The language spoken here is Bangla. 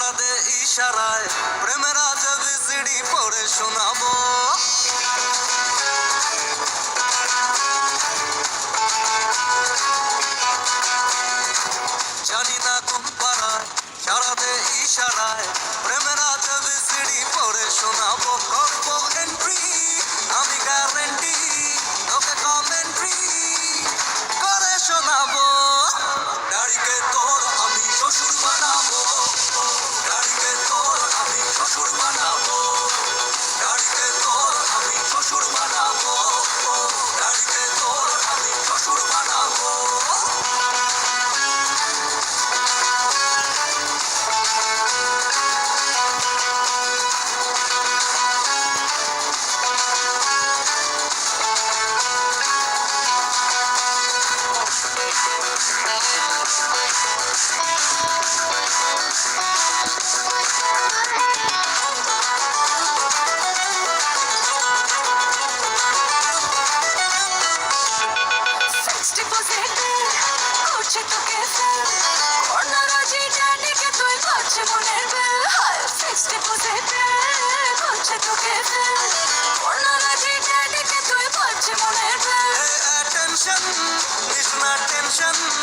সারা দে ইশারায় প্রেমের আজ বিসিডি পড়ে শোনাবো। জানি না কোন পাড়ায় সারা দে ইশারায় প্রেমের আজ বিসিডি পড়ে শোনাবো। করবো এন্ট্রি আমি গ্যারেন্টি, তোকে কমেন্ট্রি করে শোনাবো। গাড়িকে তোর আমি শ্বশুর বানাবো, গাড়িকে তোর আমি শ্বশুর বানাবো, গাড়িকে তোর আমি শ্বশুর বানাবো, গাড়িকে তোর আমি শ্বশুর বানাবো। Mission, it's not tension.